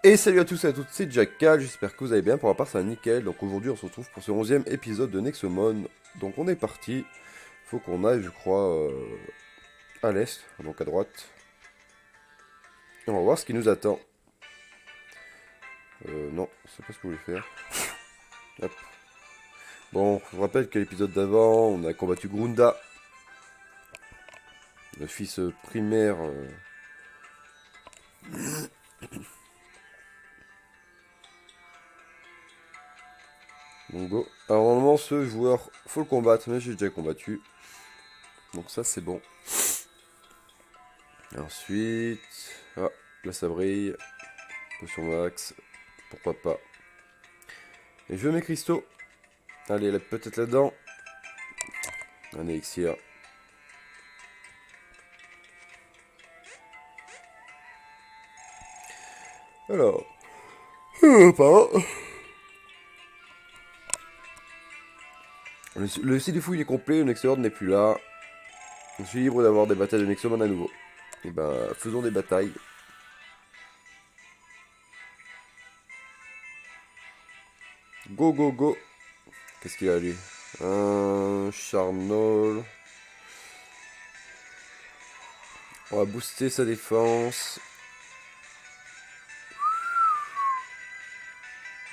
Et salut à tous et à toutes, c'est Jackal, j'espère que vous allez bien, pour ma part c'est nickel. Donc aujourd'hui on se retrouve pour ce 11e épisode de Nexomon. Donc on est parti, faut qu'on aille je crois à l'est, donc à droite. Et on va voir ce qui nous attend. Non, c'est pas ce que je voulais faire. Hop. Bon, je vous rappelle que l'épisode d'avant, on a combattu Grunda, le fils primaire. Donc go. Alors normalement ce joueur, faut le combattre, mais j'ai déjà combattu. Donc ça c'est bon. Et ensuite... Ah, là ça brille. Potion max, pourquoi pas. Et je veux mes cristaux. Allez, peut-être là-dedans. Un élixir. Alors. Pardon. Le site de fouille est complet, le Nexomon n'est plus là. Je suis libre d'avoir des batailles de Nexomon à nouveau. Et ben, faisons des batailles. Go, go, go. Qu'est-ce qu'il a lui? Un Charnol. On va booster sa défense.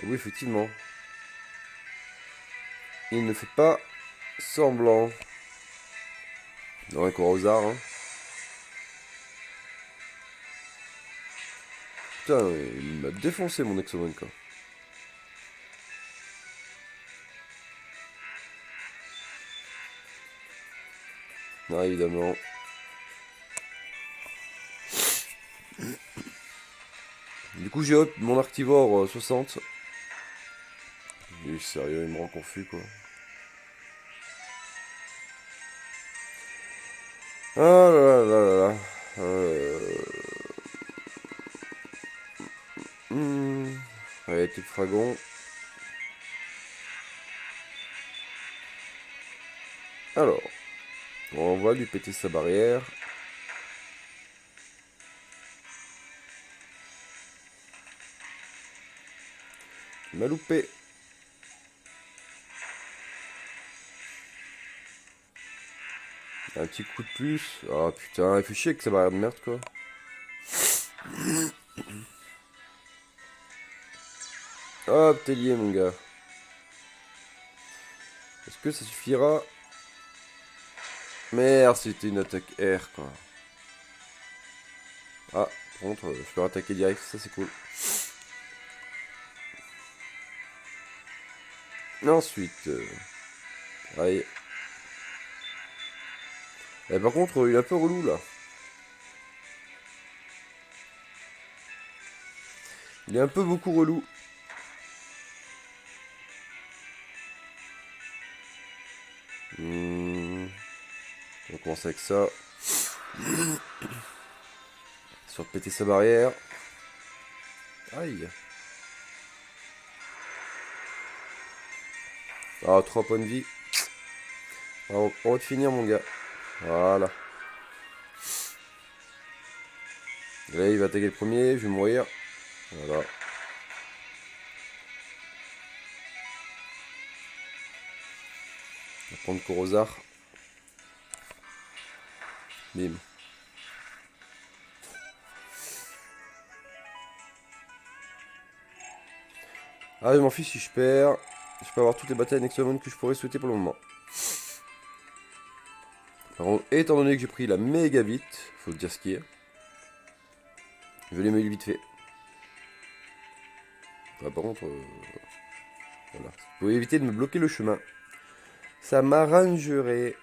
Oui, effectivement. Il ne fait pas semblant. Non, un au hasard, hein. Putain, il m'a défoncé mon Nexomon, quoi. Non, évidemment. Du coup, j'ai up mon Arctivore 60. Il est sérieux, il me rend confus, quoi. Ah là là là là. Hmm. Allez, petit fragon. Alors, on va lui péter sa barrière. Il m'a loupé. Un petit coup de plus. Ah putain, il fait chier avec sa barrière de merde, quoi. Hop, t'es lié, mon gars. Est-ce que ça suffira? Merde, c'était une attaque R, quoi. Ah, par contre, je peux attaquer direct, ça c'est cool. Ensuite, aïe. Eh, par contre, il est un peu relou, là. Il est un peu beaucoup relou. On va commencer avec ça. Sur péter sa barrière. Aïe. Ah, 3 points de vie. Ah, on va te finir, mon gars. Voilà. Là, il va attaquer le premier. Je vais mourir. Voilà. On va prendre Corozar. Bim. Ah, je m'en fiche si je perds. Je peux avoir toutes les batailles Nexomon que je pourrais souhaiter pour le moment. Alors, étant donné que j'ai pris la méga vite, faut se dire ce qui est. Je vais les mêler vite fait. Ah, par contre, voilà. Vous pouvez éviter de me bloquer le chemin. Ça m'arrangerait.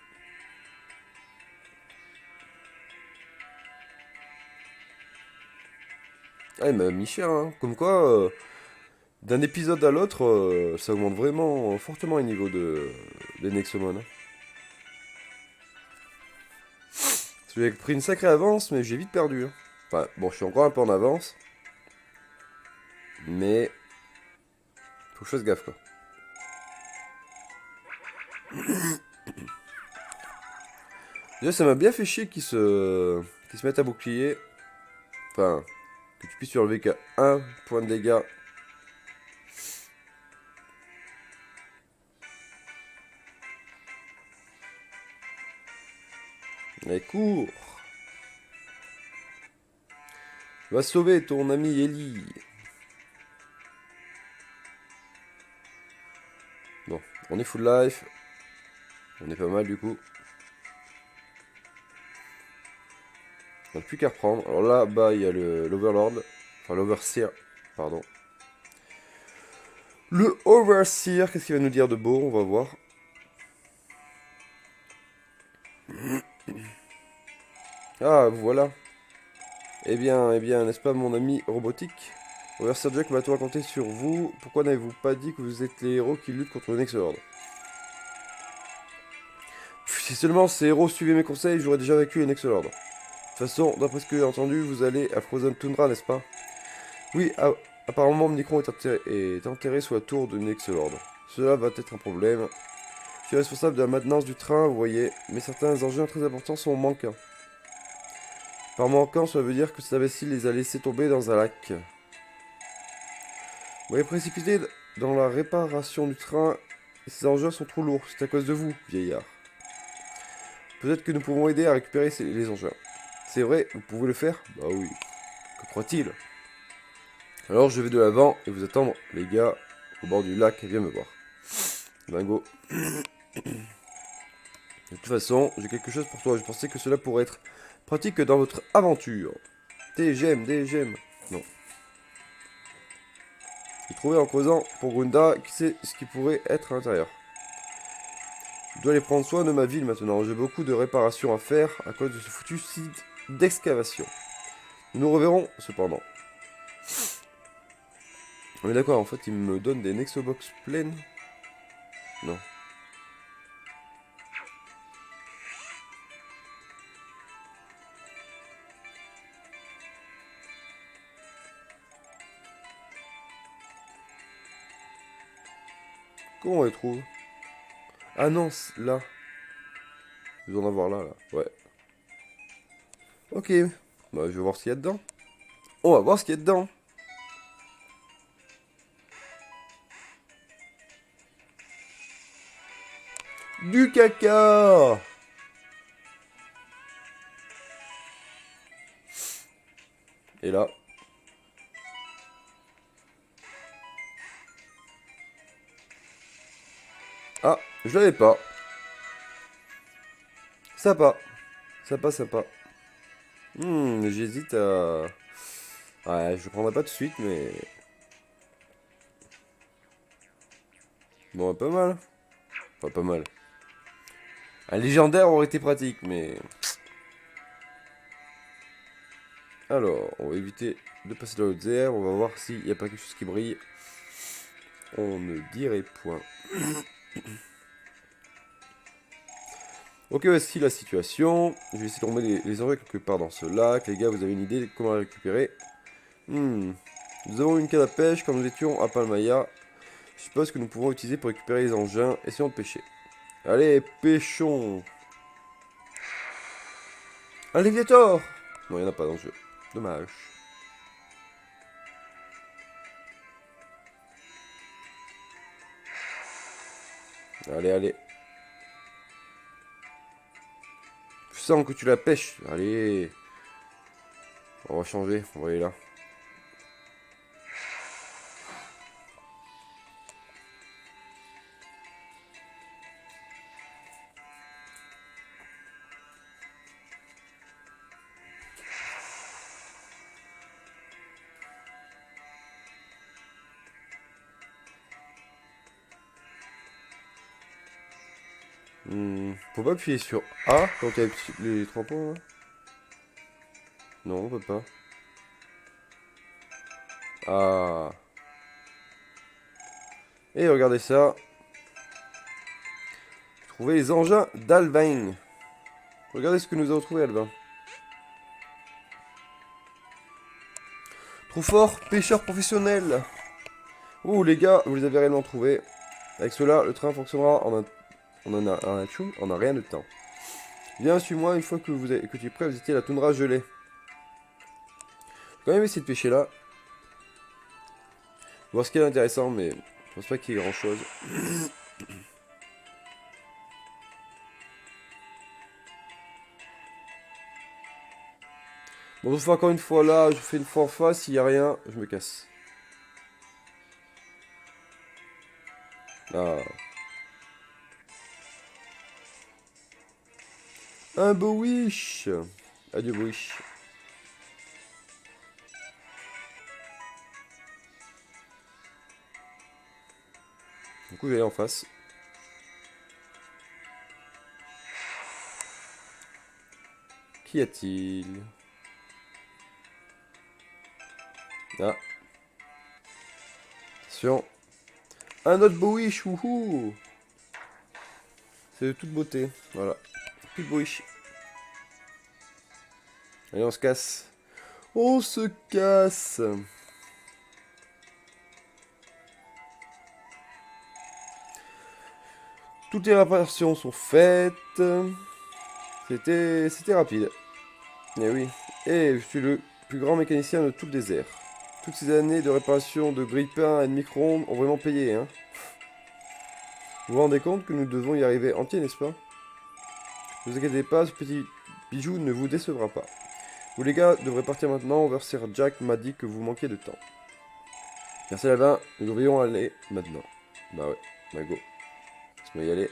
Ah, il m'a mis cher, hein. Comme quoi, d'un épisode à l'autre, ça augmente vraiment fortement le niveau des Nexomon, hein. J'ai pris une sacrée avance, mais j'ai vite perdu, hein. Enfin, bon, je suis encore un peu en avance. Mais, faut que je fasse gaffe, quoi. Déjà, ça m'a bien fait chier qu'ils se mettent à bouclier. Enfin, Que tu puisses surlever qu'à 1 point de dégâts. Allez, cours. Va sauver ton ami Ellie. Bon, on est full life. On est pas mal du coup. On n'a plus qu'à reprendre. Alors là, bas, il y a l'Overlord. Enfin, l'Overseer, pardon. Le Overseer, qu'est-ce qu'il va nous dire de beau? On va voir. Ah, voilà. Eh bien, n'est-ce pas mon ami robotique? Overseer Jack m'a tout raconté sur vous. Pourquoi n'avez-vous pas dit que vous êtes les héros qui luttent contre le Nexolord? Si seulement ces héros suivaient mes conseils, j'aurais déjà vaincu les Nexolord. De toute façon, d'après ce que j'ai entendu, vous allez à Frozen Tundra, n'est-ce pas? Oui, apparemment Mnicron est enterré sous la tour de Nexolord. Cela va être un problème. Je suis responsable de la maintenance du train, vous voyez, mais certains engins très importants sont manquants. Par manquant, cela veut dire que cet imbécile les a laissés tomber dans un lac. Vous m'avez précipité dans la réparation du train, et ces engins sont trop lourds. C'est à cause de vous, vieillard. Peut-être que nous pouvons aider à récupérer les engins. C'est vrai, vous pouvez le faire? Bah oui. Que croit-il? Alors je vais de l'avant et vous attendre, les gars, au bord du lac, viens me voir. Bingo. De toute façon, j'ai quelque chose pour toi. Je pensais que cela pourrait être pratique dans votre aventure. Des gemmes. Non. J'ai trouvé en creusant pour Gunda qui sait ce qui pourrait être à l'intérieur. Je dois aller prendre soin de ma ville maintenant. J'ai beaucoup de réparations à faire à cause de ce foutu site d'excavation. Nous nous reverrons cependant. On est d'accord, en fait, il me donne des Nexobox pleines. Non. Comment on les trouve? Ah non, là. Je dois en avoir là. Ouais. Ok. Bah, je vais voir ce qu'il y a dedans. On va voir ce qu'il y a dedans. Du caca! Et là. Ah, je l'avais pas. Sympa. Sympa. J'hésite à... Ouais, je le prendrai pas tout de suite, mais... Bon, pas mal. Enfin, pas mal. Un légendaire aurait été pratique, mais... Alors, on va éviter de passer dans l'autre air. On va voir s'il n'y a pas quelque chose qui brille. On ne dirait point. Ok, voici la situation. Je vais essayer de tomber les engins quelque part dans ce lac. Les gars, vous avez une idée de comment les récupérer? Nous avons une canne à pêche quand nous étions à Palmaya. Je suppose que nous pouvons utiliser pour récupérer les engins. Essayons de pêcher. Allez, pêchons. Un Léviator! Non, il n'y en a pas dans le jeu. Dommage. Allez. Je sens que tu la pêches. Allez. On va changer. On va aller là. Faut pas appuyer sur A quand il y a les 3 points là? Non, on peut pas. Ah. Et regardez ça. Trouver les engins d'Alvin. Regardez ce que nous avons trouvé, Alvin. Trop fort, pêcheur professionnel. Oh les gars, vous les avez réellement trouvés. Avec cela, le train fonctionnera en a rien de temps. Viens, suis-moi une fois que tu es prêt à visiter la toundra gelée. Quand même essayer de pêcher là. Voir ce qu'il y a d'intéressant, mais je pense pas qu'il y ait grand chose. Bon, je fais encore une fois là, je fais une fois en face, s'il y a rien, je me casse. Ah. Un beau wish. Adieu beau wish. Du coup, je vais aller en face. Qu'y a-t-il? Ah. Attention. Un autre beau wish, wouhou. C'est de toute beauté. Voilà. Plus de beau wish. Allez, on se casse. On se casse. Toutes les réparations sont faites. C'était rapide. Eh oui. Et je suis le plus grand mécanicien de tout le désert. Toutes ces années de réparation de grille-pain et de micro-ondes ont vraiment payé, hein. Vous vous rendez compte que nous devons y arriver entier, n'est-ce pas? Ne vous inquiétez pas, ce petit bijou ne vous décevra pas. Vous les gars devrez partir maintenant, Overseer Jack m'a dit que vous manquiez de temps. Merci Lavin, nous devrions aller maintenant. Bah ouais, bah go. Laisse-moi y aller.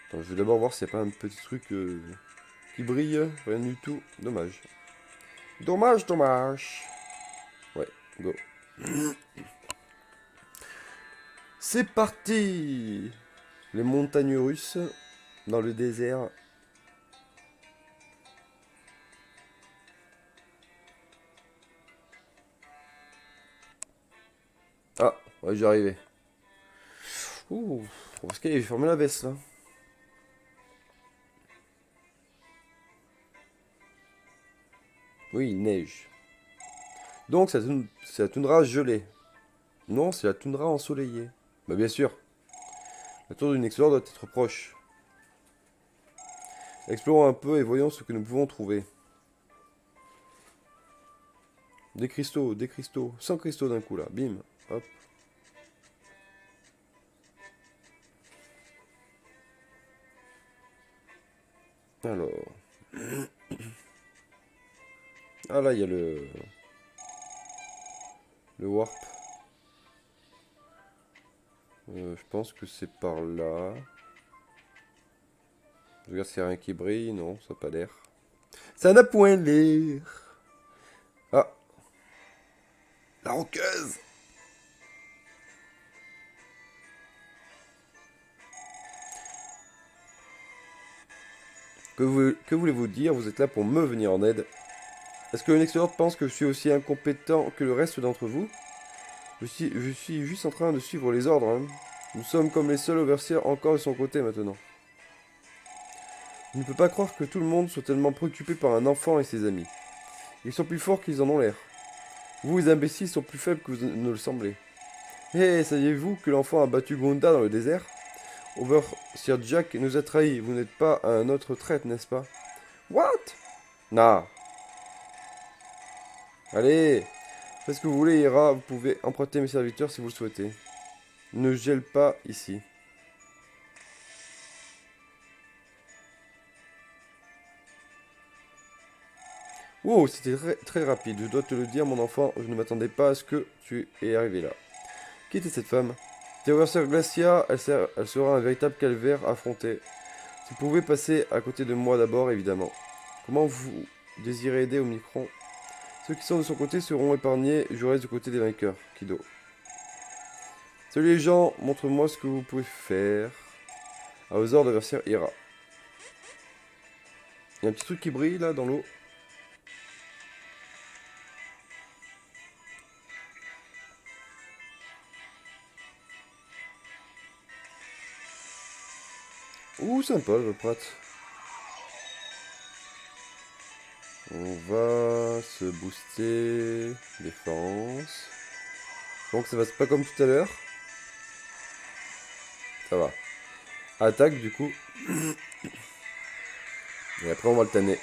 Attends, je vais d'abord voir s'il n'y a pas un petit truc qui brille. Rien du tout, dommage. Dommage, dommage. Ouais, go. C'est parti. Les montagnes russes dans le désert. Ah, ouais, j'y arrivé. Ouh, est-ce qu'il a fermé la veste là? Oui, il neige. Donc, c'est la toundra gelée. Non, c'est la toundra ensoleillée. Bah, bien sûr. La tour du Nexor doit être proche. Explorons un peu et voyons ce que nous pouvons trouver. Des cristaux, des cristaux. 100 cristaux d'un coup là. Bim. Hop. Alors. Ah là, il y a le warp. Je pense que c'est par là. Je regarde s'il n'y a rien qui brille. Non, ça n'a pas l'air. Ça n'a point l'air. Ah, la roqueuse. Que voulez-vous dire? Vous êtes là pour me venir en aide. Est-ce que le Nexor pense que je suis aussi incompétent que le reste d'entre vous? Je suis juste en train de suivre les ordres, hein. Nous sommes comme les seuls overseers encore de son côté maintenant. Je ne peux pas croire que tout le monde soit tellement préoccupé par un enfant et ses amis. Ils sont plus forts qu'ils en ont l'air. Vous, les imbéciles, sont plus faibles que vous ne le semblez. Hé, saviez-vous que l'enfant a battu Gonda dans le désert? Overseer Jack nous a trahis. Vous n'êtes pas un autre traître, n'est-ce pas? What? Nah. Allez, faites ce que vous voulez, Ira. Vous pouvez emprunter mes serviteurs si vous le souhaitez. Ne gèle pas ici. Wow, c'était très rapide. Je dois te le dire, mon enfant, je ne m'attendais pas à ce que tu es arrivé là. Qui était cette femme? Overseer Glacia, elle sera un véritable calvaire à affronter. Si vous pouvez passer à côté de moi d'abord, évidemment. Comment vous désirez aider au micron? Ceux qui sont de son côté seront épargnés, je reste du côté des vainqueurs. Kido. Salut les gens, montre-moi ce que vous pouvez faire. À vos ordres, Overseer Ira. Il y a un petit truc qui brille là dans l'eau. Ouh, sympa le prat. On va se booster. Défense. Donc ça va pas comme tout à l'heure. Ça va. Attaque du coup. Et après on va le tanner.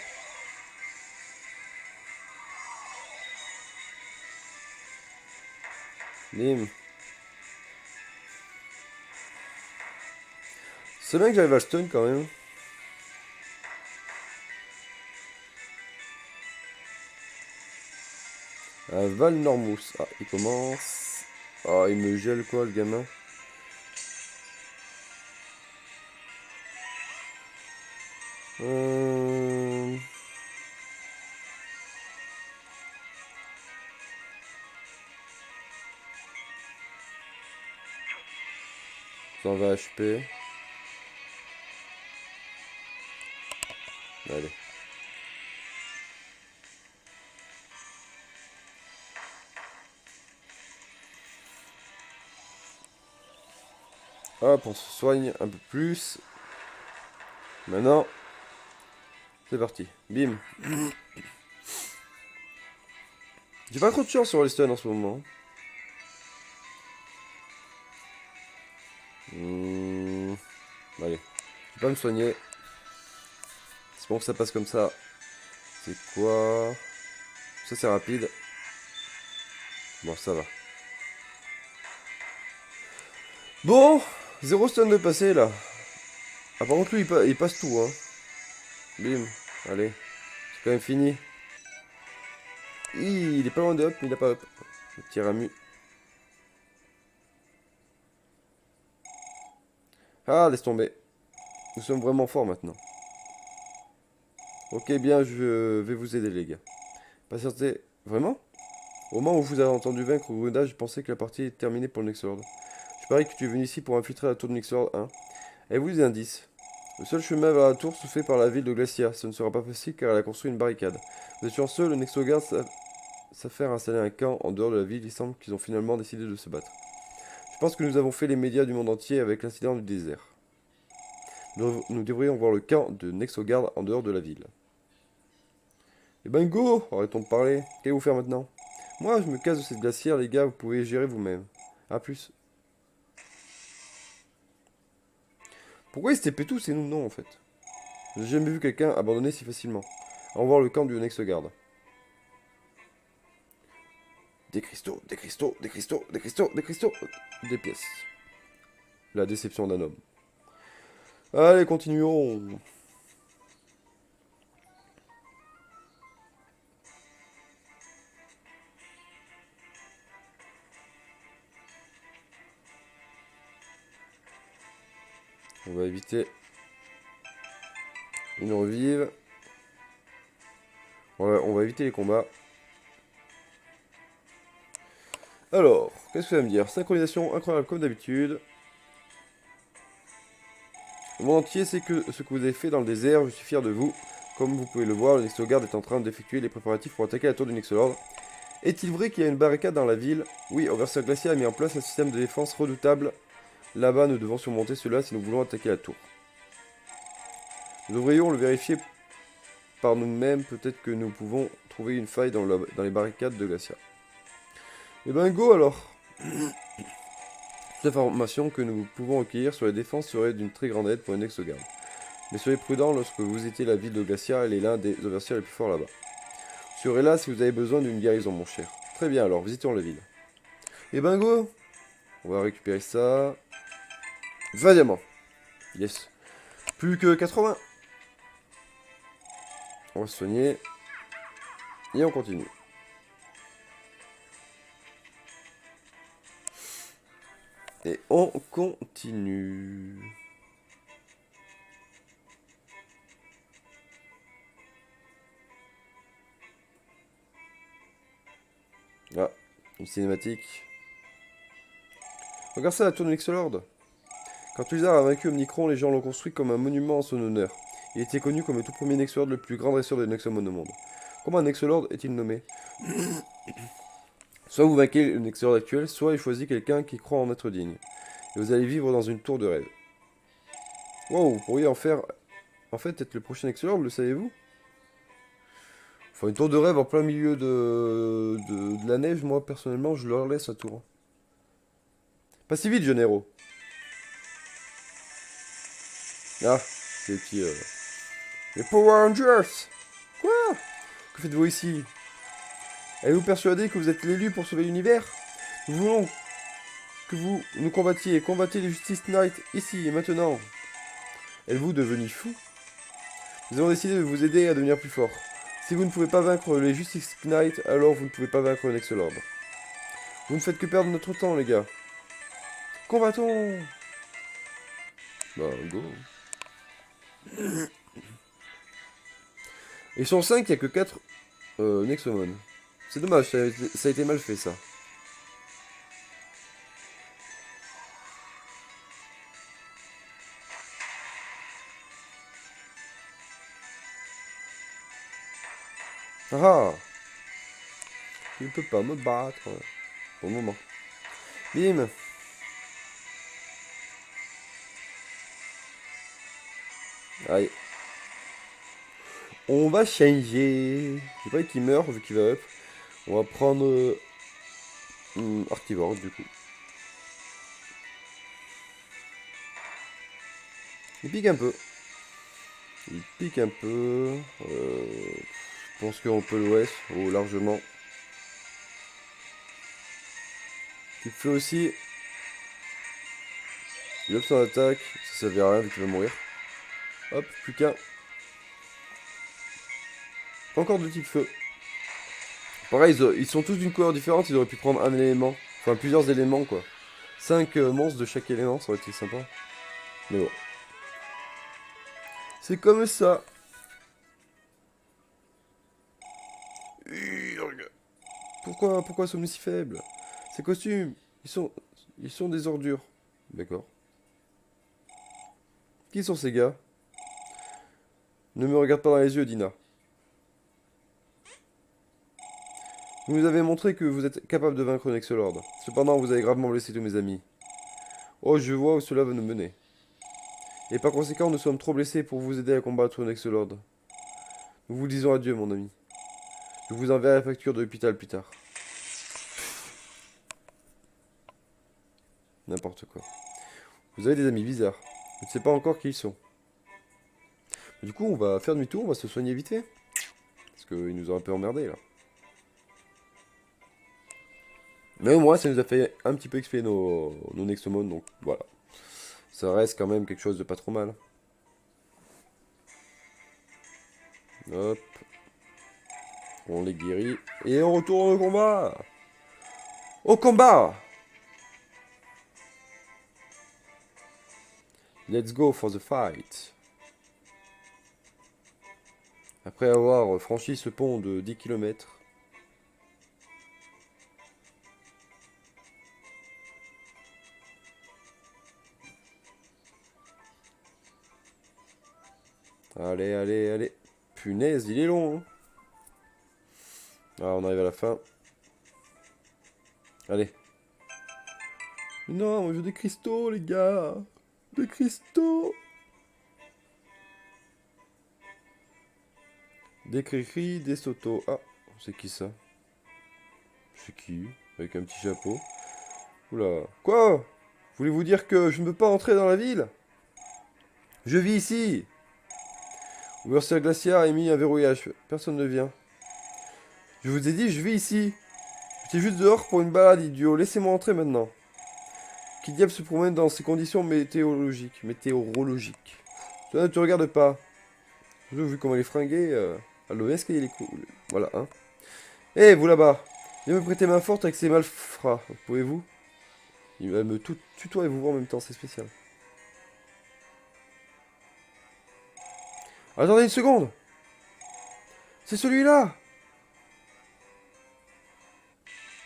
Bim. C'est bien que j'arrive à le stun quand même. Un Val Normous. Ah, il commence. Ah, il me gèle quoi, le gamin. Euh... 120 HP. Allez. Hop, on se soigne un peu plus. Maintenant, c'est parti. Bim. J'ai pas trop de chance sur les stuns en ce moment. Allez. Je vais pas me soigner. C'est bon que ça passe comme ça. C'est quoi? Ça c'est rapide. Bon, ça va. Bon, 0 stun de passé là. Ah, par contre, lui il passe tout, hein. Bim. Allez. C'est quand même fini. Il est pas loin de up, mais il a pas up. Le petit Ramu. Ah, laisse tomber. Nous sommes vraiment forts maintenant. Ok, bien, je vais vous aider, les gars. Patientez. Vraiment? Au moment où vous avez entendu vaincre Gruda, je pensais que la partie est terminée pour le Nexlord. Je parie que tu es venu ici pour infiltrer la tour de Nexlord 1. Avez-vous des indices? Le seul chemin vers la tour se fait par la ville de Glacia. Ce ne sera pas possible car elle a construit une barricade. Vous êtes chanceux, le Nexogard s'affaire à installer un camp en dehors de la ville. Il semble qu'ils ont finalement décidé de se battre. Je pense que nous avons fait les médias du monde entier avec l'incident du désert. Nous devrions voir le camp de Nexogard en dehors de la ville. Eh ben go! Arrêtons de parler. Qu'allez-vous faire maintenant? Moi, je me casse de cette glacière, les gars, vous pouvez gérer vous-même. A plus. Pourquoi ils se TP tous et nous non, en fait? J'ai jamais vu quelqu'un abandonner si facilement. Allons voir le camp du Nexogard. Des cristaux, des cristaux, des cristaux, des cristaux, des cristaux, des pièces. La déception d'un homme. Allez, continuons. On va éviter une revive. On va éviter les combats. Alors, qu'est-ce que ça veut me dire? Synchronisation incroyable comme d'habitude. Le monde entier sait que ce que vous avez fait dans le désert, je suis fier de vous. Comme vous pouvez le voir, le Nexogard est en train d'effectuer les préparatifs pour attaquer la tour du Nexolord. Est-il vrai qu'il y a une barricade dans la ville? Oui, Overseer Glacier a mis en place un système de défense redoutable. Là-bas, nous devons surmonter cela si nous voulons attaquer la tour. Nous devrions le vérifier par nous-mêmes. Peut-être que nous pouvons trouver une faille dans les barricades de Glacia. Et ben go alors! Toute information que nous pouvons recueillir sur les défenses serait d'une très grande aide pour un Nexogard. Mais soyez prudent, lorsque vous étiez la ville de Glacia, elle est l'un des overseers les plus forts là-bas. Vous serez là si vous avez besoin d'une guérison, mon cher. Très bien, alors, visitons la ville. Et ben go! On va récupérer ça. 20 diamants. Yes. Plus que 80. On va se soigner. Et on continue. Et on continue. Ah, une cinématique. Regarde ça, la tour de Nexolord. Quand Tulzar a vaincu Omnicron, les gens l'ont construit comme un monument en son honneur. Il était connu comme le tout premier Nexolord, le plus grand dresseur de Nexomon au monde. Comment un Nexolord est-il nommé? Soit vous vainquez le Nexolord actuel, soit il choisit quelqu'un qui croit en être digne. Et vous allez vivre dans une tour de rêve. Wow, vous pourriez en faire... En fait, être le prochain Nexolord, le savez-vous? Enfin, une tour de rêve en plein milieu de la neige, moi, personnellement, je leur laisse la tour. Pas si vite, Genero. Ah, c'est les petits... Les Power Rangers! Quoi? Que faites-vous ici? Avez-vous persuadé que vous êtes l'élu pour sauver l'univers? Nous voulons que vous nous combattiez. Combattez les Justice Knight ici et maintenant. Êtes-vous devenu fou? Nous avons décidé de vous aider à devenir plus fort. Si vous ne pouvez pas vaincre les Justice Knight, alors vous ne pouvez pas vaincre le Nexolord. Vous ne faites que perdre notre temps, les gars. Combattons! Bah, go. Et sur 5, il n'y a que 4 Nexomon. C'est dommage, ça a été mal fait, ça. Ah! Il ne peut pas me battre. Pour le moment. Bim! Aïe. On va changer. J'ai pas qu'il meurt vu qu'il va up. On va prendre Artivore du coup. Il pique un peu. Il pique un peu. Je pense qu'on peut l'OS. Oh, largement. Il fait aussi. Il up son attaque. Ça servait à rien vu qu'il va mourir. Hop, plus qu'un. Encore 2 types feu. Pareil, ils sont tous d'une couleur différente. Ils auraient pu prendre un élément. Enfin, plusieurs éléments quoi. 5 monstres de chaque élément, ça aurait été sympa. Mais bon. C'est comme ça. Pourquoi sommes-nous si faibles? Ces costumes, ils sont des ordures. D'accord. Qui sont ces gars? Ne me regarde pas dans les yeux, Dina. Vous nous avez montré que vous êtes capable de vaincre Nexolord. Cependant, vous avez gravement blessé tous mes amis. Oh, je vois où cela va nous mener. Et par conséquent, nous sommes trop blessés pour vous aider à combattre Nexolord. Nous vous disons adieu, mon ami. Je vous enverrai la facture de l'hôpital plus tard. N'importe quoi. Vous avez des amis bizarres. Je ne sais pas encore qui ils sont. Du coup, on va faire demi-tour, on va se soigner vite fait. Parce qu'ils nous ont un peu emmerdés, là. Mais au moins, ça nous a fait un petit peu expier nos Nexomon, donc voilà. Ça reste quand même quelque chose de pas trop mal. Hop. On les guérit. Et on retourne au combat. Au combat! Let's go for the fight. Après avoir franchi ce pont de 10 km. Allez, allez, allez. Punaise, il est long. Hein. Ah, on arrive à la fin. Allez. Non, moi je veux des cristaux, les gars. Des cristaux. Des cri-cri, des sotos. Ah, c'est qui ça? C'est qui? Avec un petit chapeau. Oula. Quoi? Voulez-vous dire que je ne peux pas entrer dans la ville? Je vis ici. Ouverture glaciaire a émis un verrouillage. Personne ne vient. Je vous ai dit, je vis ici. J'étais juste dehors pour une balade, idiot. Laissez-moi entrer maintenant. Qui diable se promène dans ces conditions météorologiques? Ça ne te regarde pas. Surtout vu comment il est fringué. Alors, est-ce qu'il est cool? Voilà, hein. Hé, vous là-bas. Viens me prêter main forte avec ces malfrats. Pouvez-vous? Il va me tutoie et vous voir en même temps, c'est spécial. Attendez une seconde. C'est celui-là.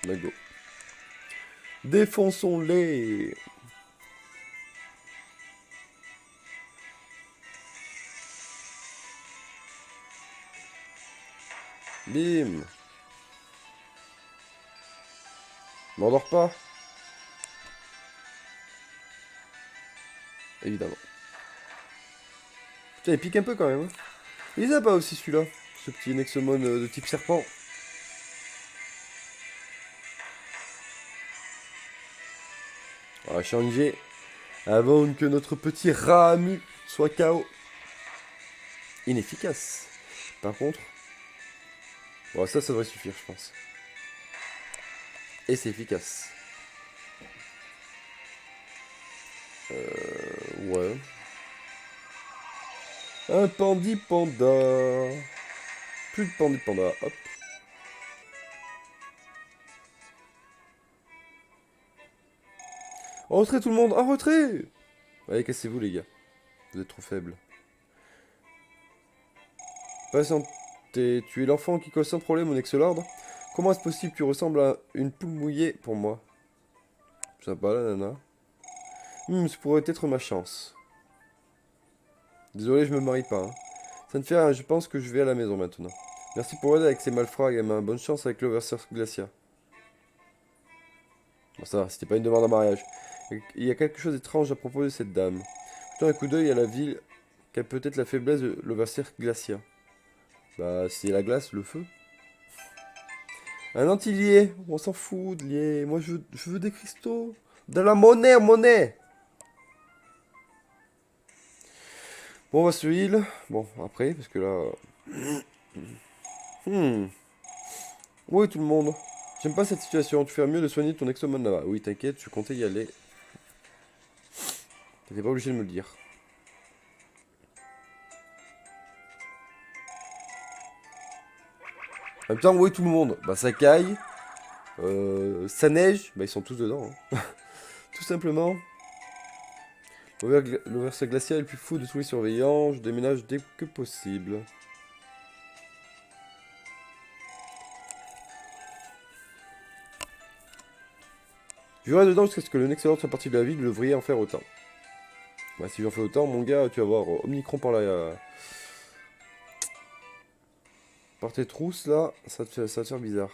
Go. Défonçons-les. Bim. M'endors pas. Évidemment. Putain, il pique un peu quand même. Hein. Il les a pas aussi celui-là. Ce petit Nexomon de type serpent. On va changer avant que notre petit Ramu soit KO. Inefficace. Par contre... Bon, ça devrait suffire, je pense. Et c'est efficace. Ouais. Un pandi panda. Plus de pandi panda. Hop. En retrait tout le monde. En retrait. Allez, cassez-vous les gars. Vous êtes trop faibles. Patientez. Tu es l'enfant qui cause sans problème mon ex-lord. Comment est-ce possible? Tu ressembles à une poule mouillée pour moi. Sympa la nana. Ce pourrait être ma chance. Désolé, je me marie pas. Hein. Ça ne fait rien, je pense que je vais à la maison maintenant. Merci pour l'aide avec ces malfrats, gamin. Bonne chance avec l'Overseer Glacia. Bon, ça va, c'était pas une demande en mariage. Il y a quelque chose d'étrange à propos de cette dame. Jetant un coup d'œil à la ville, quelle peut être la faiblesse de l'Overseer Glacia? Bah, c'est la glace, le feu. Un antilier, on s'en fout de lier. Moi, je veux des cristaux. De la monnaie, monnaie. Bon, on va se heal. Bon, après, parce que là... Hmm. Oui, tout le monde. J'aime pas cette situation. Tu ferais mieux de soigner ton ex-homme là-bas. Oui, t'inquiète, je comptais y aller. T'étais pas obligé de me le dire. En même temps, oui, tout le monde. Bah, ça caille. Ça neige. Bah, ils sont tous dedans. Hein. Tout simplement. L'Overseer glacial est le plus fou de tous les surveillants. Je déménage dès que possible. Je reste dedans jusqu'à ce que le Nexalord soit parti de la ville. Vous devriez en faire autant. Bah, si j'en fais autant, mon gars, tu vas voir Omnicron par là. Par tes trousses là, ça va te faire bizarre.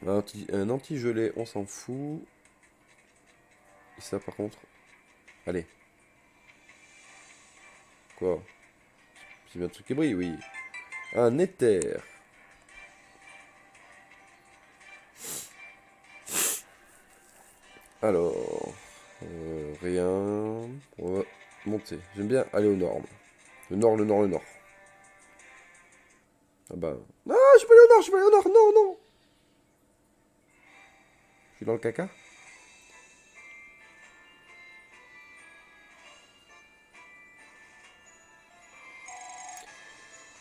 Un anti-gelé, on s'en fout. Et ça par contre. Allez. Quoi? C'est bien un truc qui brille, oui. Un éther. Alors. Rien. On va monter. J'aime bien aller au nord. Le nord, le nord, le nord. Ah bah. Ah, je suis pas allé au nord, je suis pas allé au nord. Non, non. Je suis dans le caca.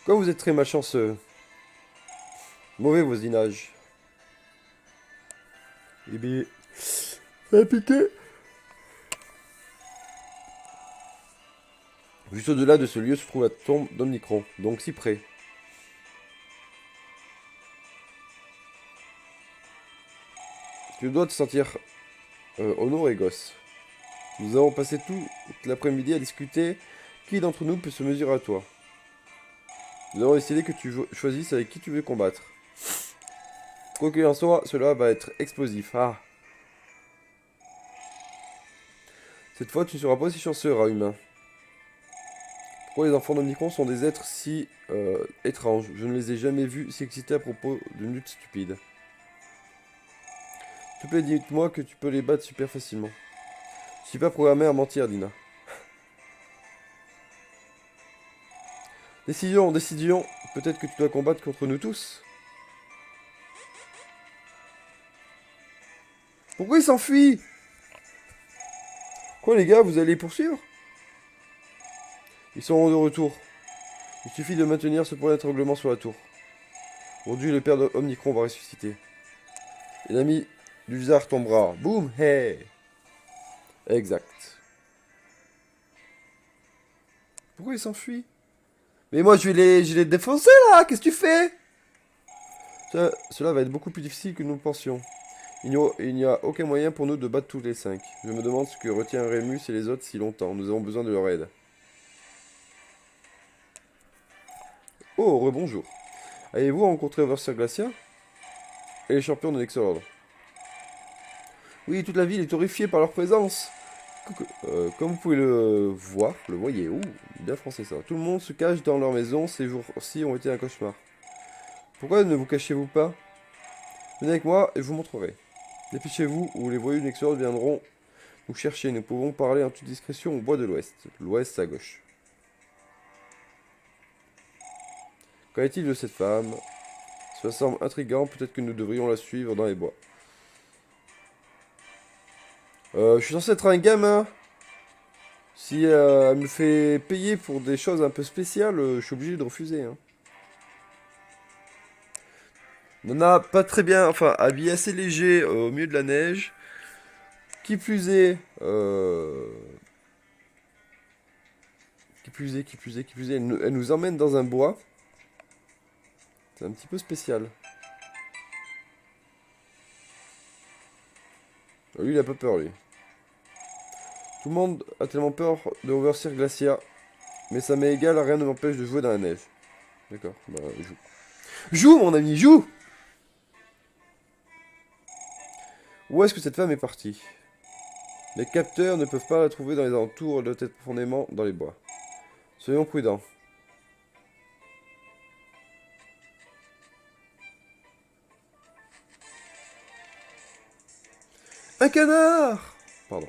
Quoi, vous êtes très malchanceux. Mauvais voisinage. Eh bien. Ça a piqué. Juste au-delà de ce lieu se trouve la tombe d'Omnicron, donc si près. Tu dois te sentir honor et gosse. Nous avons passé toute l'après-midi à discuter qui d'entre nous peut se mesurer à toi. Nous avons décidé que tu choisisses avec qui tu veux combattre. Quoi qu'il en soit, cela va être explosif. Ah. Cette fois, tu ne seras pas aussi chanceux, rat humain. Pourquoi les enfants d'Omnicron sont des êtres si étranges? Je ne les ai jamais vus s'exciter à propos d'une lutte stupide. S'il te plaît, dites-moi que tu peux les battre super facilement. Je suis pas programmé à mentir, Dina. Décision, décision. Peut-être que tu dois combattre contre nous tous. Pourquoi il s'enfuit? Quoi les gars, vous allez les poursuivre? Ils sont de retour. Il suffit de maintenir ce point d'étranglement sur la tour. Aujourd'hui, le père d'Omnicron va ressusciter. Et l'ami du Tsar tombera. Boum, hey. Exact. Pourquoi il s'enfuit? Mais moi, je vais les défoncer là. Qu'est-ce que tu fais? Cela va être beaucoup plus difficile que nous le pensions. Il n'y a aucun moyen pour nous de battre tous les 5. Je me demande ce que retient Rémus et les autres si longtemps. Nous avons besoin de leur aide. Oh, rebonjour. Avez-vous rencontré Overseer Glacia et les champions de Nexalord? Oui, toute la ville est horrifiée par leur présence. Comme vous pouvez le voir, le voyez, ouh, bien français ça. Tout le monde se cache dans leur maison, ces jours-ci ont été un cauchemar. Pourquoi ne vous cachez-vous pas? Venez avec moi et je vous montrerai. Dépêchez-vous ou les voyous Nexalord viendront nous chercher. Nous pouvons parler en toute discrétion au bois de l'ouest. L'ouest, c'est à gauche. Qu'en est-il de cette femme? Cela semble intriguant, peut-être que nous devrions la suivre dans les bois. Je suis censé être un gamin. Si elle me fait payer pour des choses un peu spéciales, je suis obligé de refuser, hein. Nana, pas très bien, enfin, habillé assez léger au milieu de la neige. Qui plus est, elle nous emmène dans un bois. C'est un petit peu spécial. Lui, il a pas peur, lui. Tout le monde a tellement peur de Overseer Glacia. Mais ça m'est égal, rien ne m'empêche de jouer dans la neige. D'accord, bah, joue. Joue, mon ami, joue! Où est-ce que cette femme est partie? Les capteurs ne peuvent pas la trouver dans les alentours, elle doit être profondément dans les bois. Soyons prudents. Un canard! Pardon.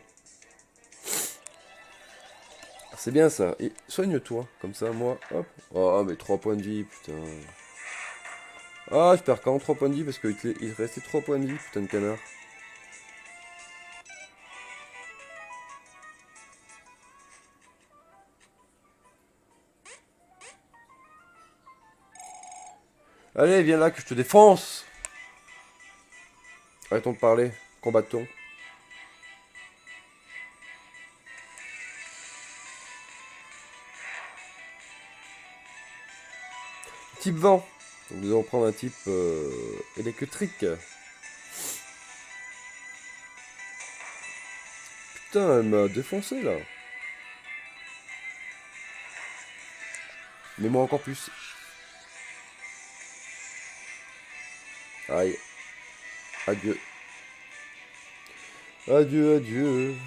C'est bien ça. Et soigne-toi, comme ça, moi, hop. Oh, mais 3 points de vie, putain. Ah, je perds quand 3 points de vie parce qu'il restait 3 points de vie, putain de canard. Allez, viens là que je te défonce! Arrêtons de parler, combattons. Type vent. Donc nous allons prendre un type électrique. Putain, elle m'a défoncé là. Mais moi encore plus. Aïe. Adieu. Adieu, adieu. Je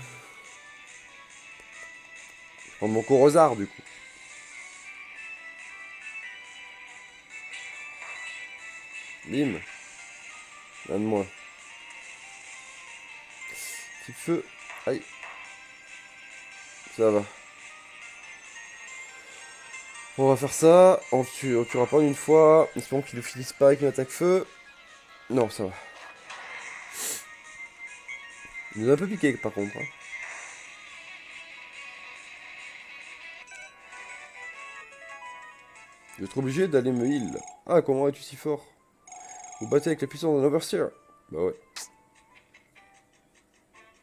vais prendre mon Corozar du coup. Bim. Un de moins. Petit feu. Aïe. Ça va. On va faire ça. On tuera pas en une fois. Espérons qu'il ne finisse pas avec une attaque feu. Non, ça va. Il nous a un peu piqué par contre, hein. Je vais être obligé d'aller me heal. Ah, comment es-tu si fort? Vous battez avec la puissance d'un Overseer. Bah ouais.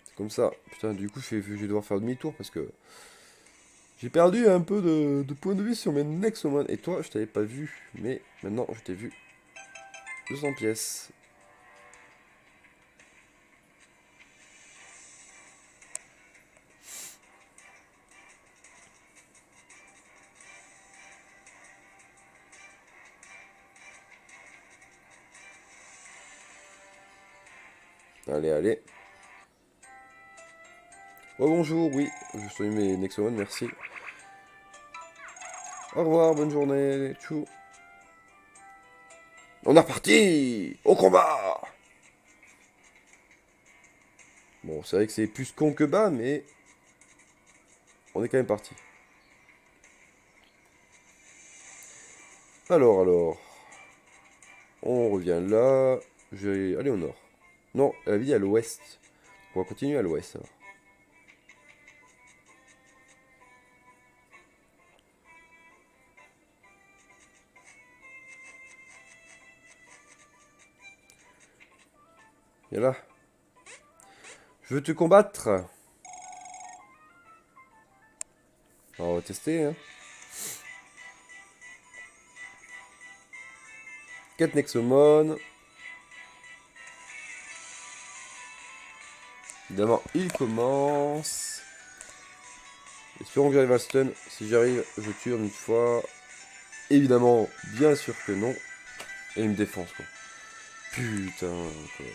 C'est comme ça. Putain, du coup, je vais devoir faire demi-tour parce que j'ai perdu un peu de points de vie sur mes Nexomon. Et toi, je t'avais pas vu. Mais maintenant, je t'ai vu. 200 pièces. Allez, allez. Oh bonjour, oui. Je salue mes Nexomon, merci. Au revoir, bonne journée. Tchou. On est reparti! Au combat! Bon, c'est vrai que c'est plus con que bas, mais on est quand même parti. Alors. On revient là. Je vais aller au nord. Non, la vie à l'ouest. On va continuer à l'ouest alors. Viens là. Je veux te combattre. On va tester, hein. 4 Nexomon. Évidemment, il commence. Espérons que j'arrive à stun. Si j'arrive, je tue une fois. Évidemment, bien sûr que non. Et il me défonce, quoi. Putain, quoi.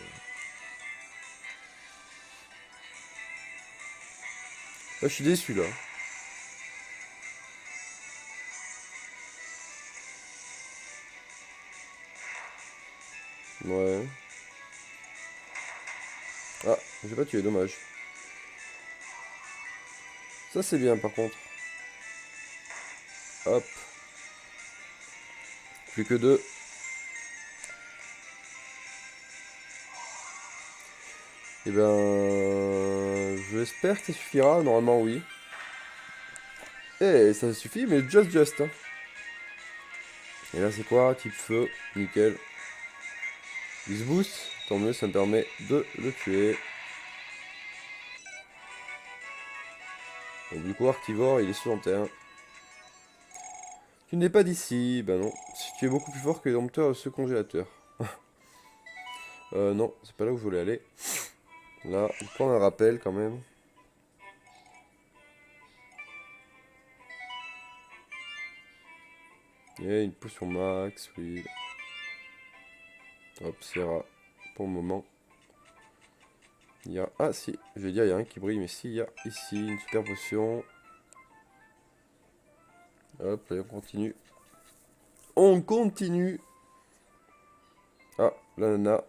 Là, je suis déçu, là. Ouais. Ah, j'ai pas tué, dommage. Ça, c'est bien, par contre. Hop. Plus que 2. Eh ben... J'espère que ça suffira. Normalement, oui. Eh, ça suffit, mais just. Hein. Et là, c'est quoi? Type feu. Nickel. Il se boost. Tant mieux, ça me permet de le tuer. Donc, du coup, Archivore, il est sur le terrain. Tu n'es pas d'ici. Bah non. Si tu es beaucoup plus fort que les dompteurs de ce congélateur. Non, c'est pas là où je voulais aller. Là, je prends un rappel quand même. Et une potion max, oui. Hop, Sierra. Pour le moment. Il y a... Ah si, je vais dire il y a un qui brille, mais si, il y a ici une super potion. Hop, allez, on continue. On continue. Ah, la nana.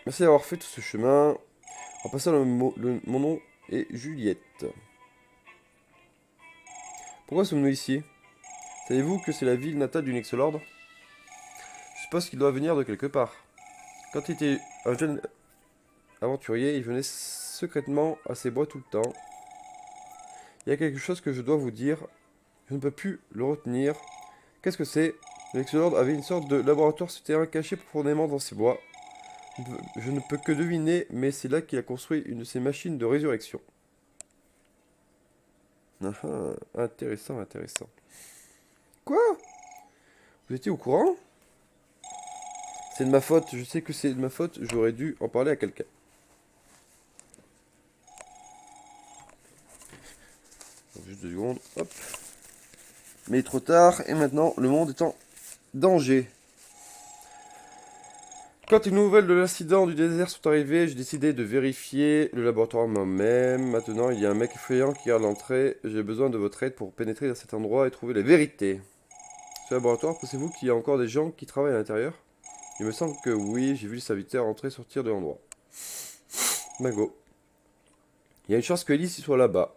Merci d'avoir fait tout ce chemin. En passant, mon nom est Juliette. Pourquoi sommes-nous ici? Savez-vous que c'est la ville natale du Nexolord? Je suppose qu'il doit venir de quelque part. Quand il était un jeune aventurier, il venait secrètement à ces bois tout le temps. Il y a quelque chose que je dois vous dire. Je ne peux plus le retenir. Qu'est-ce que c'est? Le Nexolord avait une sorte de laboratoire souterrain caché profondément dans ces bois. Je ne peux que deviner, mais c'est là qu'il a construit une de ses machines de résurrection. Ah, intéressant, intéressant. Quoi? Vous étiez au courant? C'est de ma faute, je sais que c'est de ma faute, j'aurais dû en parler à quelqu'un. Juste 2 secondes, hop. Mais trop tard, et maintenant le monde est en danger. Quand les nouvelles de l'incident du désert sont arrivées, j'ai décidé de vérifier le laboratoire moi-même. Maintenant, il y a un mec effrayant qui garde l'entrée. J'ai besoin de votre aide pour pénétrer dans cet endroit et trouver la vérité. Ce laboratoire, pensez-vous qu'il y a encore des gens qui travaillent à l'intérieur? Il me semble que oui, j'ai vu les serviteurs entrer et sortir de l'endroit. Mago. Il y a une chance que Elise soit là-bas.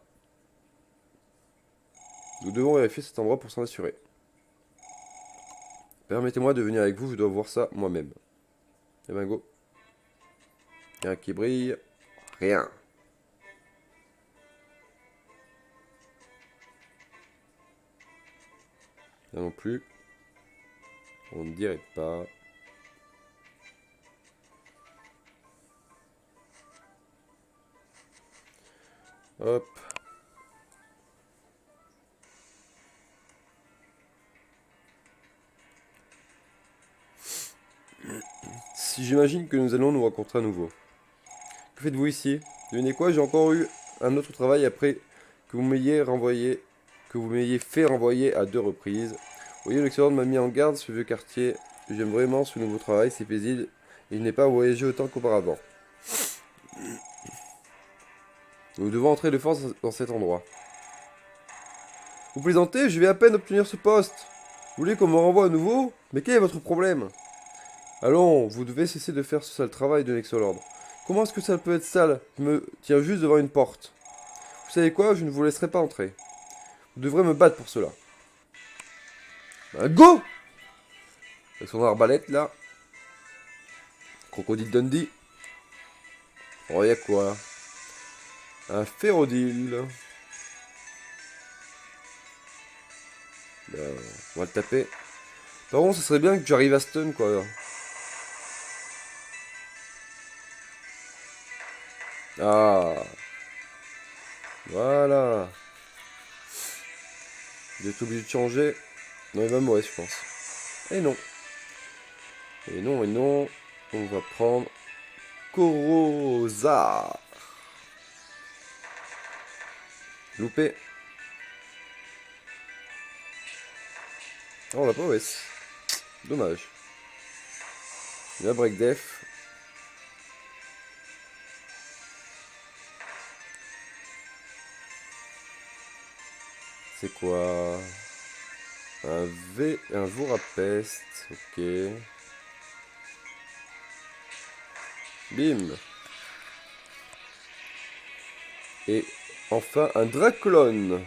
Nous devons vérifier cet endroit pour s'en assurer. Permettez-moi de venir avec vous, je dois voir ça moi-même. Et ben go. Il y a un qui brille. Rien. Là non plus. On ne dirait pas. Hop. Si j'imagine que nous allons nous rencontrer à nouveau. Que faites-vous ici? Devinez quoi, j'ai encore eu un autre travail après que vous m'ayez renvoyé, que vous m'ayez fait renvoyer à 2 reprises. Vous voyez, l'excellent m'a mis en garde ce vieux quartier. J'aime vraiment ce nouveau travail, c'est paisible et je n'ai pas voyagé autant qu'auparavant. Nous devons entrer de force dans cet endroit. Vous plaisantez, je vais à peine obtenir ce poste. Vous voulez qu'on me renvoie à nouveau? Mais quel est votre problème? Allons, vous devez cesser de faire ce sale travail de Nexolord. Comment est-ce que ça peut être sale? Je me tiens juste devant une porte. Vous savez quoi? Je ne vous laisserai pas entrer. Vous devrez me battre pour cela. Ben, go! Avec son arbalète, là. Crocodile Dundee. Oh, y'a quoi? Un Férodile. Ben, on va le taper. Par contre, ce serait bien que j'arrive à stun, quoi. Ah. Voilà. J'ai été obligé de changer. Non, il va mourir, je pense. Et non. Et non, et non. On va prendre Corozar. Loupé. Oh, on l'a pas OS. Dommage. Il y a Break Def. C'est quoi? Un Vorapest. Ok. Bim. Et enfin un Draculon.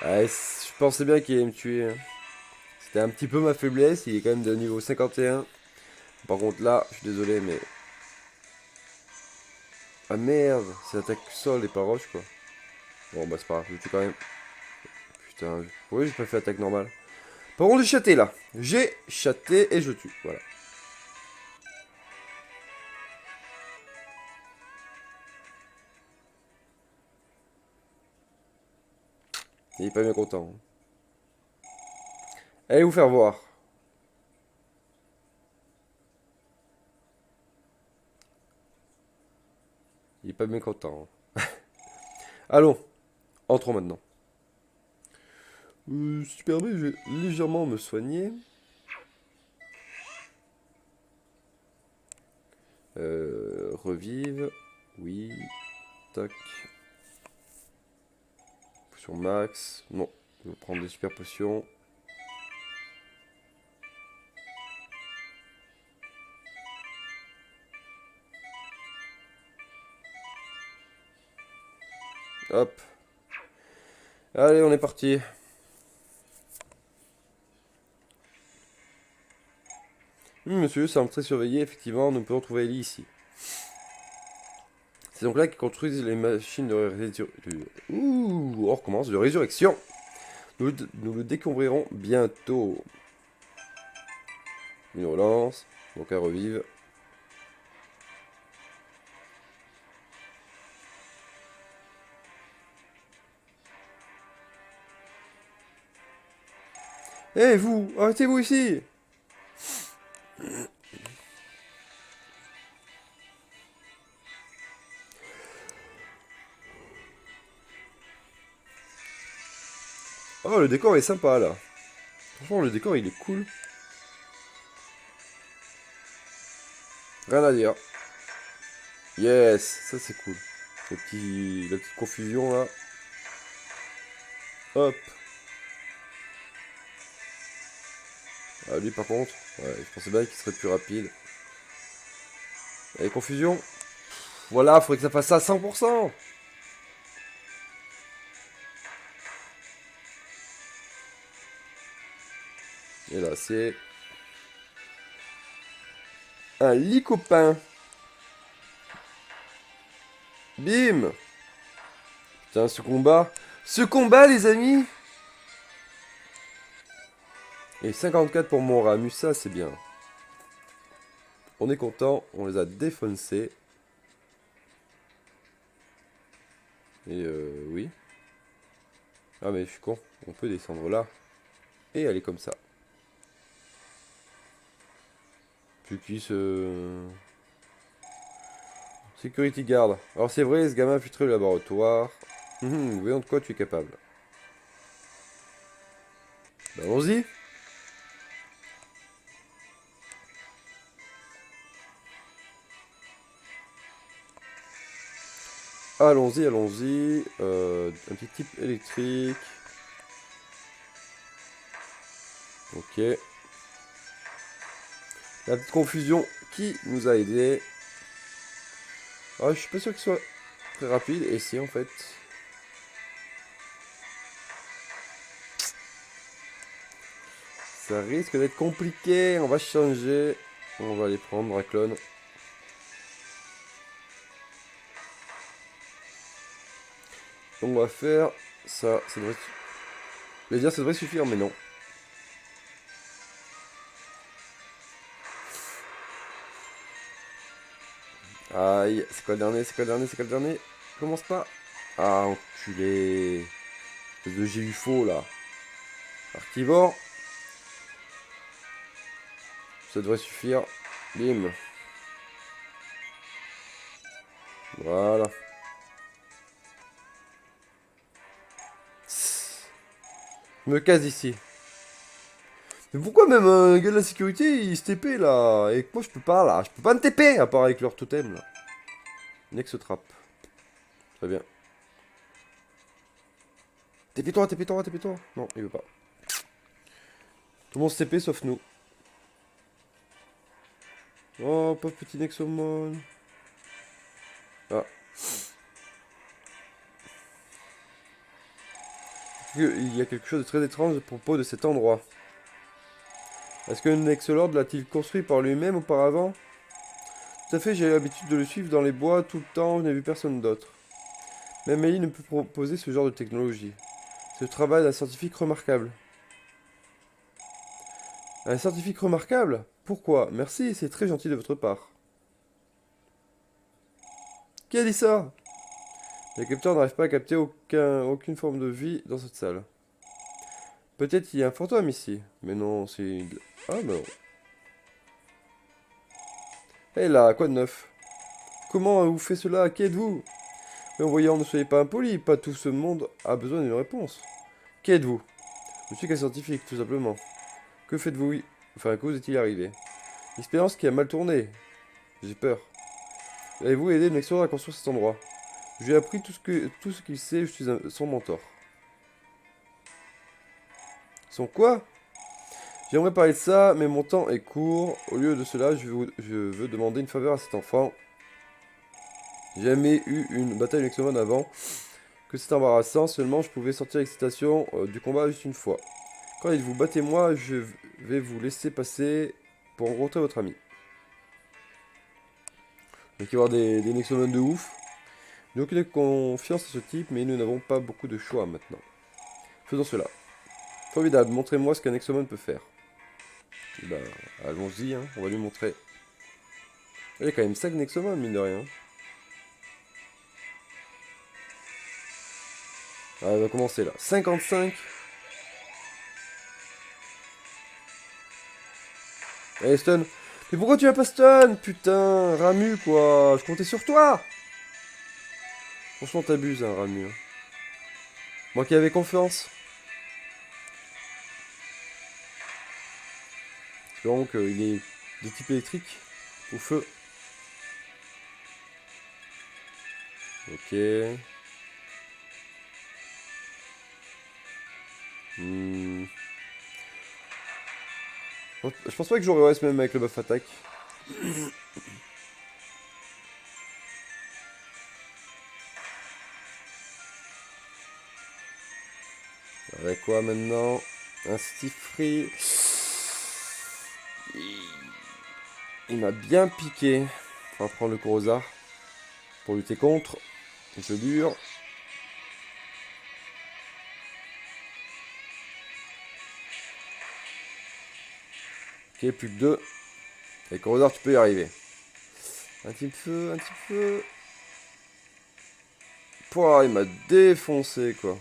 Ah, je pensais bien qu'il allait me tuer. Hein. C'était un petit peu ma faiblesse. Il est quand même de niveau 51. Par contre là, je suis désolé mais... Ah merde, c'est attaque sol et pas roche quoi. Bon bah c'est pas grave, je tue quand même. Putain, oui j'ai pas fait attaque normale. Par contre j'ai chaté là. J'ai chaté et je tue, voilà. Il est pas bien content. Allez vous faire voir. Il est pas bien content. Allons, entrons maintenant. Si tu permets, je vais légèrement me soigner. Revive. Oui. Tac. Potion max. Non. Je vais prendre des super potions. Hop. Allez, on est parti. Monsieur, semble très surveillé. Effectivement, nous pouvons trouver Ellie ici. C'est donc là qu'ils construisent les machines de résurrection. Ouh, on recommence de résurrection. Nous le découvrirons bientôt. Une relance. Donc à revive. Eh vous, arrêtez-vous ici. Oh, le décor est sympa là. Franchement, le décor il est cool. Rien à dire. Yes, ça c'est cool. La petite confusion là. Hop. Ah, lui par contre, ouais, je pensais bien qu'il serait plus rapide. Allez, confusion. Voilà, faudrait que ça fasse ça à 100%. Et là, c'est un lycopin. Bim. Putain, ce combat. Ce combat, les amis. Et 54 pour mon Ramus, ça c'est bien. On est content, on les a défoncés. Et oui. Ah mais je suis con, on peut descendre là. Et aller comme ça. Puis qui se... Security guard. Alors c'est vrai, ce gamin fut très au laboratoire. Voyons de quoi tu es capable. Bah, allons-y. Allons-y, allons-y. Un petit type électrique. Ok. La petite confusion qui nous a aidé. Ah, je suis pas sûr qu'il soit très rapide. Et si en fait. Ça risque d'être compliqué. On va changer. On va aller prendre un clone. Donc on va faire ça. Ça devrait... Je vais dire ça devrait suffire, mais non. Aïe, c'est quoi le dernier? C'est quoi le dernier? C'est quoi le dernier? Commence pas. Ah, enculé. Espèce de GU faux là. Archivore. Ça devrait suffire. Bim. Voilà. Je me casse ici. Mais pourquoi même un gars de la sécurité il se TP là? Et que moi je peux pas là. Je peux pas me TP à part avec leur totem là. Next trap. Très bien. TP-toi, TP-toi, TP-toi. Non, il veut pas. Tout le monde se TP sauf nous. Oh, pauvre petit Nexomon. Ah. Il y a quelque chose de très étrange à propos de cet endroit. Est-ce que Nexolord l'a-t-il construit par lui-même auparavant? Tout à fait, j'ai l'habitude de le suivre dans les bois tout le temps, je n'ai vu personne d'autre. Même Ellie ne peut proposer ce genre de technologie. C'est le travail d'un scientifique remarquable. Un scientifique remarquable? Pourquoi? Merci, c'est très gentil de votre part. Qui a dit ça? Les capteurs n'arrivent pas à capter aucune forme de vie dans cette salle. Peut-être qu'il y a un fantôme ici. Mais non, c'est... Ah non. Hé là, quoi de neuf? Comment avez-vous fait cela? Qui êtes-vous? Mais voyons, ne soyez pas impoli, pas tout ce monde a besoin d'une réponse. Qui êtes-vous? Je suis qu'un scientifique, tout simplement. Que faites-vous? Enfin, que vous est-il arrivé? Une expérience qui a mal tourné. J'ai peur. Avez-vous aidé Nexo à construire cet endroit? Je lui ai appris tout ce qu'il sait, je suis son mentor. Son quoi? J'aimerais parler de ça, mais mon temps est court. Au lieu de cela, je veux demander une faveur à cet enfant. J'ai jamais eu une bataille Nexomon avant. Que c'est embarrassant, seulement je pouvais sortir l'excitation du combat juste une fois. Quand dites-vous battez-moi, je vais vous laisser passer pour rencontrer votre ami. Donc il va y avoir des Nexomon de ouf. J'ai aucune confiance à ce type, mais nous n'avons pas beaucoup de choix maintenant. Faisons cela. Formidable, montrez-moi ce qu'un Nexomon peut faire. Bah, allons-y, hein, on va lui montrer. Il y a quand même 5 Nexomon, mine de rien. Ah, on va commencer là. 55. Allez, stun. Mais pourquoi tu as pas stun? Putain, Ramu, quoi. Je comptais sur toi. Franchement, t'abuses, hein, Ramu. Moi qui avais confiance. Espérons qu'il est de type électrique. Ou feu. Ok. Je pense pas que j'aurais OS même avec le buff attaque. Avec quoi maintenant? Un Steve Free. Il m'a bien piqué. On va prendre le Corozar pour lutter contre. Je dure. Ok, plus que 2. Avec Corozar, tu peux y arriver. Un petit feu, un petit feu. Pouah, il m'a défoncé, quoi.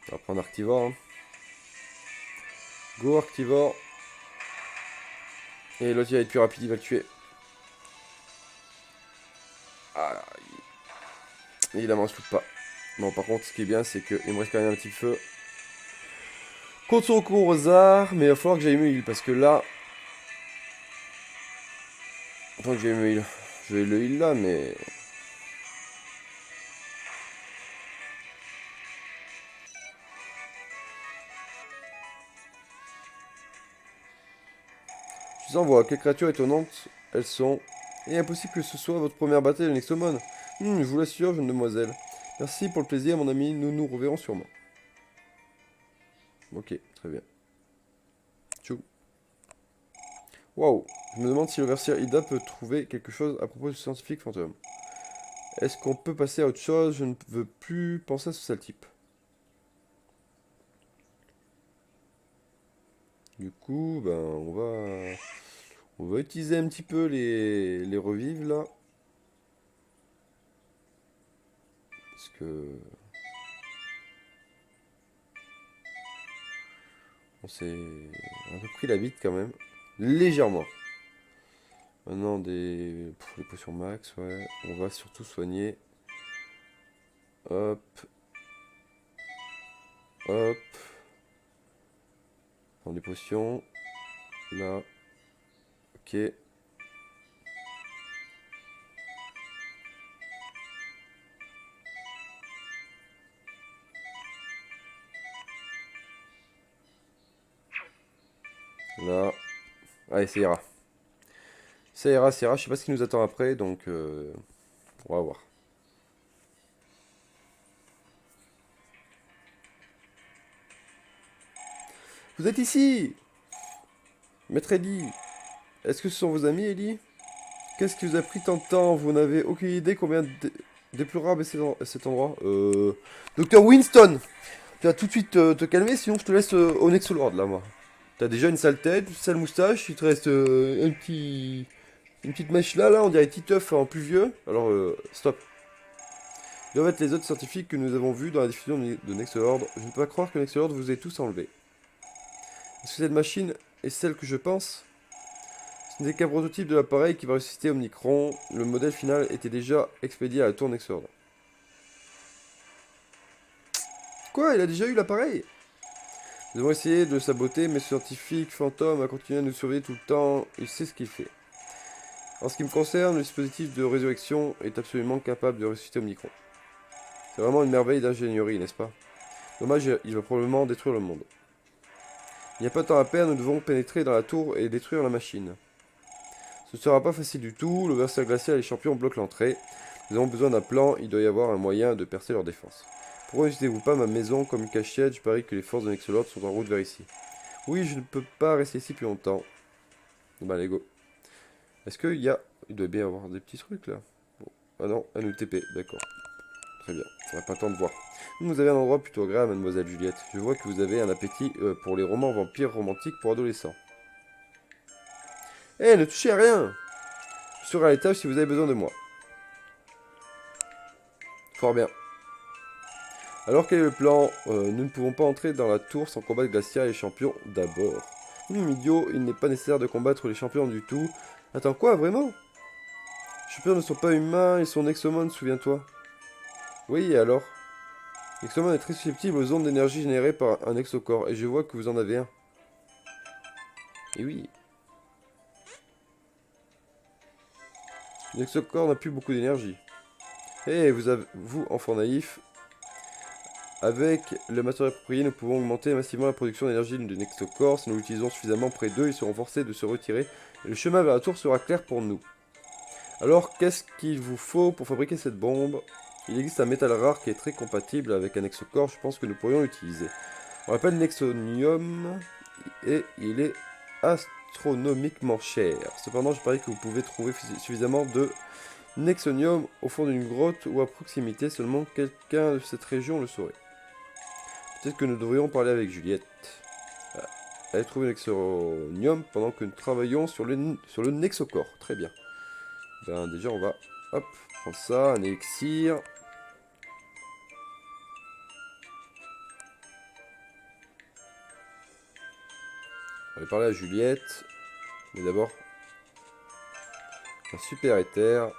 On va prendre Arctivore. Hein. Go, Arctivore. Et l'autre, il va être plus rapide, il va le tuer. Ah, il avance tout pas. Bon, par contre, ce qui est bien, c'est qu'il me reste quand même un petit feu. Contre son Corozar, mais il va falloir que j'aille me heal, parce que là... Attends que j'aille me heal. Je vais le heal là, mais... Je vous envoie, quelles créatures étonnantes elles sont. Et impossible que ce soit votre première bataille de Nexomon. Je vous l'assure, jeune demoiselle. Merci pour le plaisir, mon ami, nous nous reverrons sûrement. Ok, très bien. Tchou. Waouh, je me demande si l'overseer Ida peut trouver quelque chose à propos du scientifique fantôme. Est-ce qu'on peut passer à autre chose? Je ne veux plus penser à ce sale type. Du coup, ben, on va utiliser un petit peu les revives là. Parce que on s'est un peu pris la bite quand même. Légèrement. Maintenant des potions max, ouais. On va surtout soigner. Hop. Hop. Prendre des potions. Là. Ok. Là. Allez, ça ira. Ça ira, ça ira. Je sais pas ce qui nous attend après, donc on va voir. Vous êtes ici! Maître Ellie, est-ce que ce sont vos amis, Ellie? Qu'est-ce qui vous a pris tant de temps? Vous n'avez aucune idée combien déplorables est cet endroit? Docteur Winston! Tu vas tout de suite te calmer, sinon je te laisse au Nexolord, là, moi. T'as déjà une sale tête, une sale moustache, il te reste une petite mèche là, on dirait Titeuf en plus vieux. Alors, stop. Ils doivent être les autres scientifiques que nous avons vus dans la diffusion de Nexolord. Je ne peux pas croire que Nexolord vous ait tous enlevés. Est-ce que cette machine est celle que je pense? Ce n'était qu'un prototype de l'appareil qui va ressusciter Omnicron. Le modèle final était déjà expédié à la tour Nexolord. Quoi? Il a déjà eu l'appareil? Nous avons essayé de le saboter, mais ce scientifique fantôme a continué à nous surveiller tout le temps. Il sait ce qu'il fait. En ce qui me concerne, le dispositif de résurrection est absolument capable de ressusciter Omnicron. C'est vraiment une merveille d'ingénierie, n'est-ce pas? Dommage, il va probablement détruire le monde. Il n'y a pas de temps à perdre, nous devons pénétrer dans la tour et détruire la machine. Ce ne sera pas facile du tout, le verseur glacial et les champions bloquent l'entrée. Nous avons besoin d'un plan, il doit y avoir un moyen de percer leur défense. Pourquoi n'utilisez-vous pas ma maison comme une cachette? Je parie que les forces de Nexolord sont en route vers ici. Oui, je ne peux pas rester ici plus longtemps. Bah, allez, go. Est-ce qu'il y a... Il doit bien y avoir des petits trucs, là. Bon. Ah non, un UTP, d'accord. Très bien, on n'a pas le temps de voir. Vous avez un endroit plutôt agréable, mademoiselle Juliette. Je vois que vous avez un appétit pour les romans vampires romantiques pour adolescents. Eh, ne touchez à rien! Je serai à l'étage si vous avez besoin de moi. Fort bien. Alors quel est le plan? Nous ne pouvons pas entrer dans la tour sans combattre Glacia et les champions d'abord. Idiot, il n'est pas nécessaire de combattre les champions du tout. Attends, quoi, vraiment? Les champions ne sont pas humains, ils sont Nexomon, souviens-toi. Oui, et alors? Nexomon est très susceptible aux ondes d'énergie générées par un exocorps, et je vois que vous en avez un. Et oui. L'exocorps n'a plus beaucoup d'énergie. Eh, vous, enfant naïf, avec le matériel approprié, nous pouvons augmenter massivement la production d'énergie de Nexocorps. Si nous l'utilisons suffisamment près d'eux, ils seront forcés de se retirer, et le chemin vers la tour sera clair pour nous. Alors, qu'est-ce qu'il vous faut pour fabriquer cette bombe? Il existe un métal rare qui est très compatible avec un exocorps, je pense que nous pourrions l'utiliser. On l'appelle Nexonium, et il est astronomiquement cher. Cependant, je parie que vous pouvez trouver suffisamment de Nexonium au fond d'une grotte ou à proximité, seulement quelqu'un de cette région le saurait. Peut-être que nous devrions parler avec Juliette. Allez trouver Nexonium pendant que nous travaillons sur le Nexocorps. Très bien. Ben, déjà, on va hop, prendre ça, un élixir. On va aller parler à Juliette. Mais d'abord, un super éther.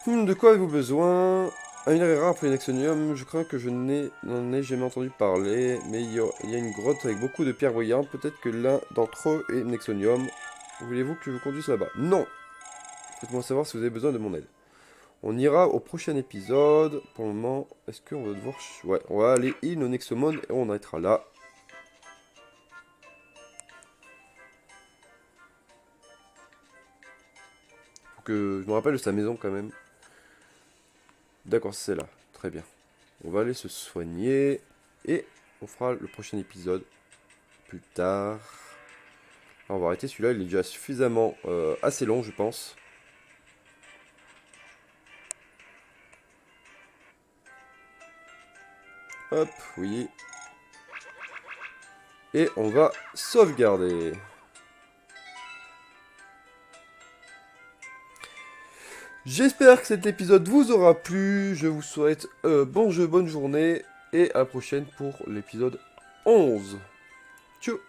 De quoi avez-vous besoin? Un minerai rare appelé Nexonium. Je crains que je n'en ai jamais entendu parler. Mais il y a une grotte avec beaucoup de pierres brillantes. Peut-être que l'un d'entre eux est Nexonium. Voulez-vous que je vous conduise là-bas? Non! Faites-moi savoir si vous avez besoin de mon aide. On ira au prochain épisode. Pour le moment, est-ce qu'on va devoir... Ouais, on va aller île au Nexomon et on arrêtera là. Faut que je me rappelle de sa maison quand même. D'accord, c'est là. Très bien. On va aller se soigner. Et on fera le prochain épisode plus tard. Alors, on va arrêter celui-là. Il est déjà suffisamment assez long, je pense. Hop, oui. Et on va sauvegarder. J'espère que cet épisode vous aura plu. Je vous souhaite bon jeu, bonne journée. Et à la prochaine pour l'épisode 11. Tchou.